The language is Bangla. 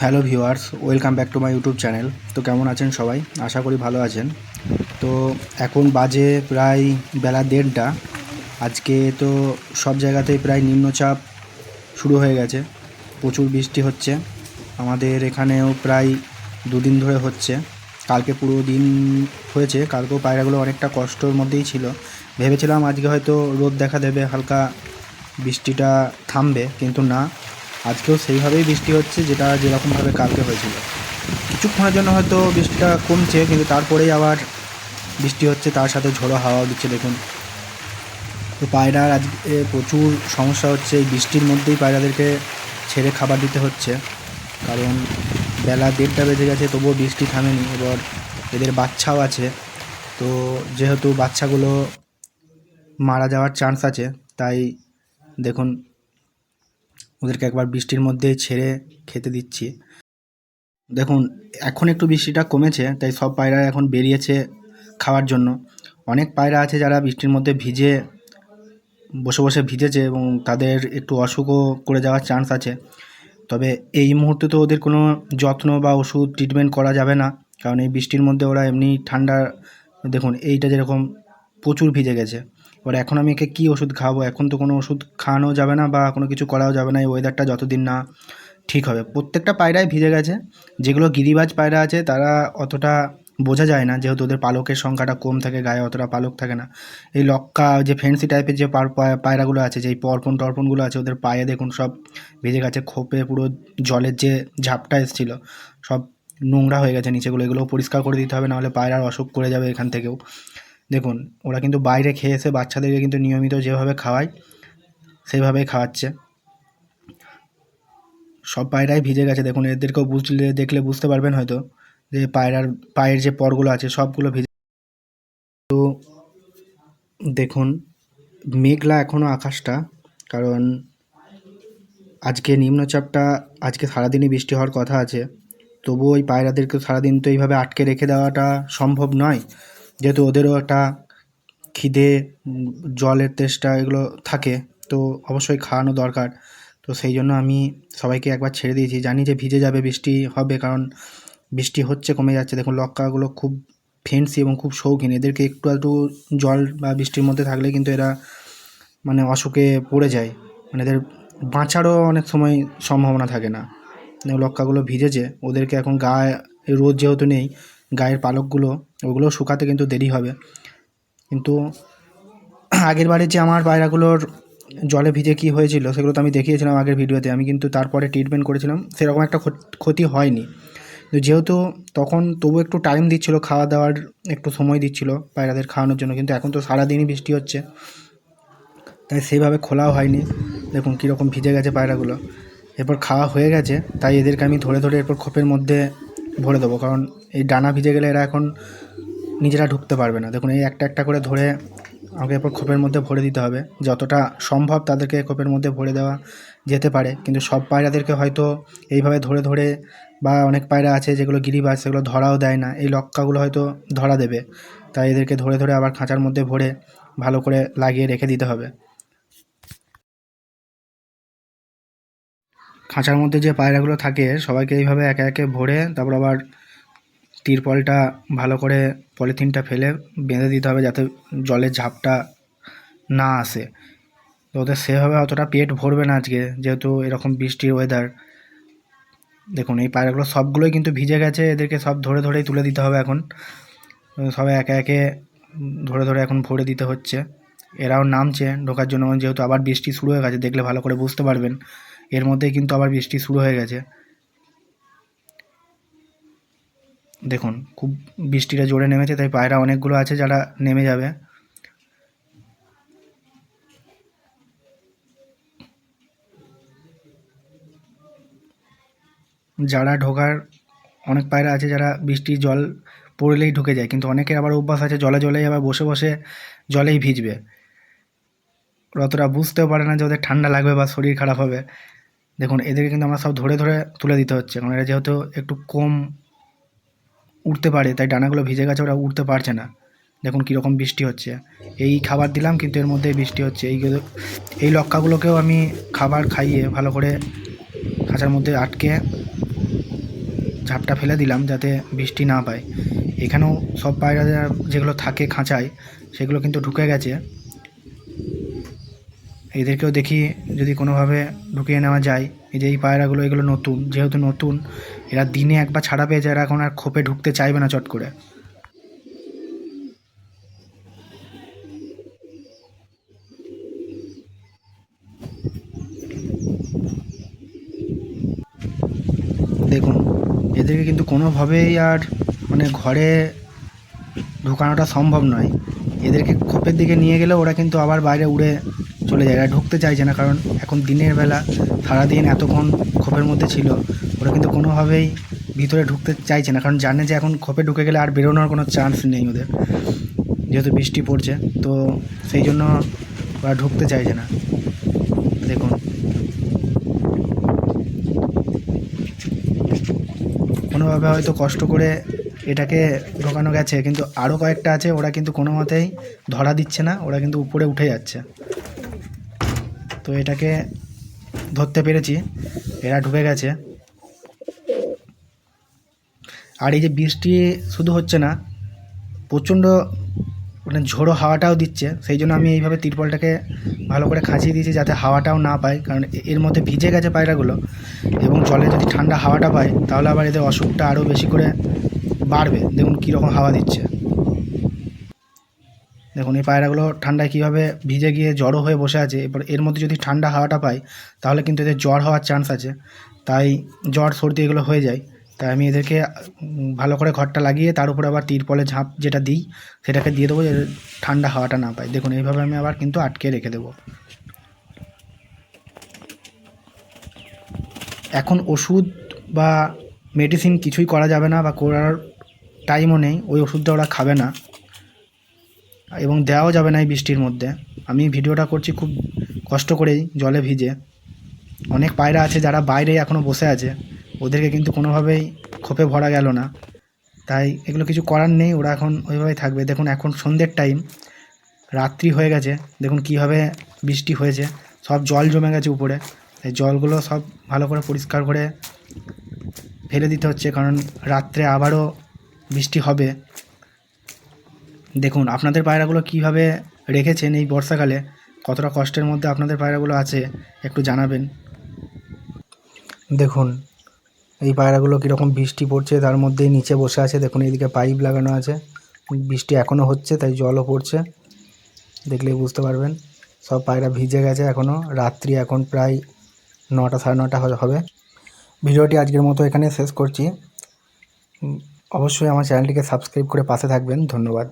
Hello viewers, welcome back to my YouTube channel. তো কেমন আছেন সবাই? আশা করি ভালো আছেন। তো এখন বাজে প্রায় বেলা 1:30। আজকে তো সব জায়গাতেই প্রায় নিম্নচাপ শুরু হয়ে গেছে, প্রচুর বৃষ্টি হচ্ছে। আমাদের এখানেও প্রায় 2 দিন ধরে হচ্ছে। কালকে পুরো দিন হয়েছে। কালকেও পায়রাগুলো অনেকটা কষ্টর মধ্যেই ছিল। ভেবেছিলাম আজকে হয়তো রোদ দেখা দেবে, হালকা বৃষ্টিটা থামবে, কিন্তু না, আজকেও সেইভাবেই বৃষ্টি হচ্ছে, যেটা যেরকমভাবে কালকে হয়েছিল। কিছুক্ষণের জন্য হয়তো বৃষ্টিটা কমছে, কিন্তু তারপরেই আবার বৃষ্টি হচ্ছে, তার সাথে ঝোড়ো হাওয়াও দিচ্ছে। দেখুন, তো পায়রার আজকে প্রচুর সমস্যা হচ্ছে। এই বৃষ্টির মধ্যেই পায়রাদেরকে ছেড়ে খাবার দিতে হচ্ছে, কারণ বেলা 1:30 বেজে গেছে, তবুও বৃষ্টি থামেনি। এবার এদের বাচ্চাও আছে, তো যেহেতু বাচ্চাগুলো মারা যাওয়ার চান্স আছে, তাই দেখুন ওদেরকে একবার বৃষ্টির মধ্যেই ছেড়ে খেতে দিচ্ছি। দেখুন, এখন একটু বৃষ্টিটা কমেছে, তাই সব পায়রা এখন বেরিয়েছে খাওয়ার জন্য। অনেক পায়রা আছে যারা বৃষ্টির মধ্যে ভিজে বসে বসে ভিজেছে, এবং তাদের একটু অসুখও করে যাওয়ার চান্স আছে। তবে এই মুহূর্তে তো ওদের কোনো যত্ন বা ওষুধ ট্রিটমেন্ট করা যাবে না, কারণ এই বৃষ্টির মধ্যে ওরা এমনি ঠান্ডা, দেখুন এইটা যেরকম প্রচুর ভিজে গেছে। এবার এখন আমি একে কী ওষুধ খাওয়াবো? এখন তো কোনো ওষুধ খাওয়ানো যাবে না বা কোনো কিছু করাও যাবে না, এই ওয়েদারটা যতদিন না ঠিক হবে। প্রত্যেকটা পায়রাই ভিজে গেছে। যেগুলো গিরিবাজ পায়রা আছে তারা অতটা বোঝা যায় না, যেহেতু ওদের পালকের সংখ্যাটা কম থাকে, গায়ে অতটা পালক থাকে না। এই লক্কা, যে ফেন্সি টাইপের যে পায়রাগুলো আছে, যেই পরপন টরপনগুলো আছে, ওদের পায়ে দেখুন সব ভিজে গেছে। খোপে পুরো জলের যে ঝাপটা এসেছিল, সব নোংরা হয়ে গেছে নিচেগুলো। এগুলোও পরিষ্কার করে দিতে হবে, নাহলে পায়রার অসুখ করে যাবে এখান থেকেও। দেখুন, ওরা কিন্তু বাইরে খেয়ে এসে বাচ্চাদেরকে কিন্তু নিয়মিত যেভাবে খাওয়ায় সেইভাবেই খাওয়াচ্ছে। সব পায়রাই ভিজে গেছে। দেখুন, এদেরকেও দেখলে বুঝতে পারবেন হয়তো, যে পায়রার পায়ের যে পরগুলো আছে সবগুলো ভিজে। তো দেখুন, মেঘলা এখনও আকাশটা, কারণ আজকে নিম্নচাপটা, আজকে সারাদিনই বৃষ্টি হওয়ার কথা আছে। তবুও ওই পায়রাদেরকে সারাদিন তো এইভাবে আটকে রেখে দেওয়াটা সম্ভব নয়, যেহেতু ওদেরও একটা খিদে, জলের তেষ্টা এগুলো থাকে, তো অবশ্যই খাওয়ানো দরকার। তো সেই জন্য আমি সবাইকে একবার ছেড়ে দিয়েছি। জানি যে ভিজে যাবে, বৃষ্টি হবে, কারণ বৃষ্টি হচ্ছে, কমে যাচ্ছে। দেখুন, লক্কাগুলো খুব ফেন্সি এবং খুব শৌখিন। এদেরকে একটু একটু জল বা বৃষ্টির মধ্যে থাকলে কিন্তু এরা মানে অসুখে পড়ে যায়, মানে এদের বাঁচারও অনেক সময় সম্ভাবনা থাকে না। লক্কাগুলো ভিজেছে, ওদেরকে এখন গায়ে রোদ যেহেতু নেই, গায়ের পালকগুলো ওগুলো শুকাতে কিন্তু দেরি হবে। কিন্তু আগের বারে যে আমার পায়রাগুলোর জলে ভিজে কী হয়েছিল সেগুলো তো আমি দেখিয়েছিলাম আগের ভিডিওতে। আমি কিন্তু তারপরে ট্রিটমেন্ট করেছিলাম, সেরকম একটা ক্ষতি হয়নি। তো যেহেতু তখন তবু একটু টাইম দিচ্ছিলো, খাওয়া দাওয়ার একটু সময় দিচ্ছিলো পায়রাদের খাওয়ানোর জন্য, কিন্তু এখন তো সারাদিনই বৃষ্টি হচ্ছে, তাই সেইভাবে খোলাও হয়নি। দেখুন কীরকম ভিজে গেছে পায়রাগুলো। এরপর খাওয়া হয়ে গেছে, তাই এদেরকে আমি ধরে ধরে এরপর খোপের মধ্যে ভরে দেবো, কারণ এই ডানা ভিজে গেলে এরা এখন নিজেরা ঢুকতে পারবে না। দেখুন, এই একটা একটা করে ধরে আমাকে এরপর খোপের মধ্যে ভরে দিতে হবে। যতটা সম্ভব তাদেরকে খোপের মধ্যে ভরে দেওয়া যেতে পারে, কিন্তু সব পায়রাদেরকে হয়তো এইভাবে ধরে ধরে, বা অনেক পায়রা আছে যেগুলো গিরিবাজ, সেগুলো ধরাও দেয় না। এই লক্কাগুলো হয়তো ধরা দেবে, তাই এদেরকে ধরে ধরে আবার খাঁচার মধ্যে ভরে ভালো করে লাগিয়ে রেখে দিতে হবে। খাঁচার মধ্যে যে পায়রাগুলো থাকে সবাইকে এইভাবে একে একে ভরে, তারপর আবার তিরপলটা ভালো করে, পলিথিনটা ফেলে বেঁধে দিতে হবে, যাতে জলের ঝাপটা না আসে। তো ওদের সেভাবে অতটা পেট ভরবে না আজকে, যেহেতু এরকম বৃষ্টির ওয়েদার। দেখুন, এই পায়রাগুলো সবগুলোই কিন্তু ভিজে গেছে, এদেরকে সব ধরে ধরেই তুলে দিতে হবে এখন। সবাই একে একে ধরে ধরে এখন ভরে দিতে হচ্ছে। এরাও নামছে ঢোকার জন্য, যেহেতু আবার বৃষ্টি শুরু হয়ে গেছে, দেখলে ভালো করে বুঝতে পারবেন। এর মধ্যেই কিন্তু আবার বৃষ্টি শুরু হয়ে গেছে। দেখুন, খুব বৃষ্টিটা জোরে নেমেছে, তাই পায়রা অনেকগুলো আছে যারা নেমে যাবে। যারা ঢোকার, অনেক পায়রা আছে যারা বৃষ্টির জল পড়লেই ঢুকে যায়, কিন্তু অনেকের আবার অভ্যাস আছে জলে জলেই আবার বসে বসে জলেই ভিজবে। ওরা অতটা বুঝতেও পারে না যে ওদের ঠান্ডা লাগবে বা শরীর খারাপ হবে। দেখুন, এদেরকে কিন্তু আমরা সব ধরে ধরে তুলে দিতে হচ্ছে, কারণ এরা যেহেতু একটু কম উঠতে পারে, তাই ডানাগুলো ভিজে গেছে, ওরা উঠতে পারছে না। দেখুন কীরকম বৃষ্টি হচ্ছে। এই খাবার দিলাম, কিন্তু এর মধ্যেই বৃষ্টি হচ্ছে। এই লক্কাগুলোকেও আমি খাবার খাইয়ে ভালো করে খাঁচার মধ্যে আটকে ঝাপটা ফেলে দিলাম যাতে বৃষ্টি না পায়। এখানেও সব পায়রা যেগুলো থাকে খাঁচায় সেগুলো কিন্তু ঢুকে গেছে। এদেরকেও দেখি যদি কোনোভাবে ঢুকিয়ে নেওয়া যায়। এই যে এই পায়রাগুলো, এগুলো নতুন, যেহেতু নতুন এরা দিনে একবার ছাড়া পেয়ে যায়, এরা এখন আর খোপে ঢুকতে চাইবে না চট করে। দেখুন এদেরকে কিন্তু কোনোভাবেই আর মানে ঘরে ঢোকানোটা সম্ভব নয়। এদেরকে খোপের দিকে নিয়ে গেলে ওরা কিন্তু আবার বাইরে উড়ে চলে যায়, এরা ঢুকতে চাইছে না। কারণ এখন দিনের বেলা সারাদিন এতক্ষণ খোপের মধ্যে ছিল, ওরা কিন্তু কোনোভাবেই ভিতরে ঢুকতে চাইছে না, কারণ জানে যে এখন খোপে ঢুকে গেলে আর বেরোনোর কোনো চান্স নেই ওদের, যেহেতু বৃষ্টি পড়ছে। তো সেই জন্য ওরা ঢুকতে চাইছে না। দেখুন কোনোভাবে হয়তো কষ্ট করে এটাকে ঢোকানো গেছে, কিন্তু আরও কয়েকটা আছে, ওরা কিন্তু কোনো মতেই ধরা দিচ্ছে না, ওরা কিন্তু উপরে উঠে যাচ্ছে। তো এটাকে ধরতে পেরেছি, এরা ঢুকে গেছে। আর এই যে বৃষ্টি শুধু হচ্ছে না, প্রচণ্ড মানে ঝোড়ো হাওয়াটাও দিচ্ছে, সেই জন্য আমি এইভাবে তিরপলটাকে ভালো করে খাঁচিয়ে দিয়েছি যাতে হাওয়াটাও না পায়। কারণ এর মধ্যে ভিজে গেছে পায়রাগুলো, এবং জলে যদি ঠান্ডা হাওয়াটা পায় তাহলে আবার এদের অসুখটা আরও বেশি করে বাড়বে। দেখুন কীরকম হাওয়া দিচ্ছে। দেখুন এই পায়রাগুলো ঠান্ডায় কীভাবে ভিজে গিয়ে জড়ো হয়ে বসে আছে। এরপর এর মধ্যে যদি ঠান্ডা হাওয়াটা পায় তাহলে কিন্তু এদের জ্বর হওয়ার চান্স আছে, তাই জ্বর সর্দি এগুলো হয়ে যায়। তাই আমি এদেরকে ভালো করে ঘরটা লাগিয়ে তার উপরে আবার তিরপলে ঝাঁপ যেটা দিই সেটাকে দিয়ে দেবো, যে ঠান্ডা হাওয়াটা না পায়। দেখুন এইভাবে আমি আবার কিন্তু আটকে রেখে দেবো। এখন ওষুধ বা মেডিসিন কিছুই করা যাবে না, বা করার টাইমও নেই। ওই ওষুধটা ওরা খাবে না এবং দেওয়াও যাবে না এই বৃষ্টির মধ্যে। আমি ভিডিওটা করছি খুব কষ্ট করেই, জলে ভিজে। অনেক পায়রা আছে যারা বাইরে এখনও বসে আছে, ওদেরকে কিন্তু কোনোভাবেই খোপে ভরা গেল না। তাই এগুলো কিছু করার নেই, ওরা এখন ওইভাবেই থাকবে। দেখুন এখন সন্ধ্যের টাইম, রাত্রি হয়ে গেছে, দেখুন কীভাবে বৃষ্টি হয়েছে, সব জল জমে গেছে উপরে। এই জলগুলো সব ভালো করে পরিষ্কার করে ফেলে দিতে হচ্ছে, কারণ রাত্রে আবারও বৃষ্টি হবে। দেখুন আপনাদের পায়রাগুলো কীভাবে রেখেছেন এই বর্ষাকালে, কতটা কষ্টের মধ্যে আপনাদের পায়রাগুলো আছে একটু জানাবেন। দেখুন এই পায়রাগুলো কীরকম বৃষ্টি পড়ছে তার মধ্যেই নিচে বসে আছে। দেখুন এইদিকে পাইপ লাগানো আছে, বৃষ্টি এখনও হচ্ছে তাই জলও পড়ছে, দেখলেই বুঝতে পারবেন। সব পায়রা ভিজে গেছে এখনও, রাত্রি এখন প্রায় 9টা 9:30 হবে। ভিডিওটি আজকের মতো এখানে শেষ করছি। অবশ্যই আমার চ্যানেলটিকে সাবস্ক্রাইব করে পাশে থাকবেন। ধন্যবাদ।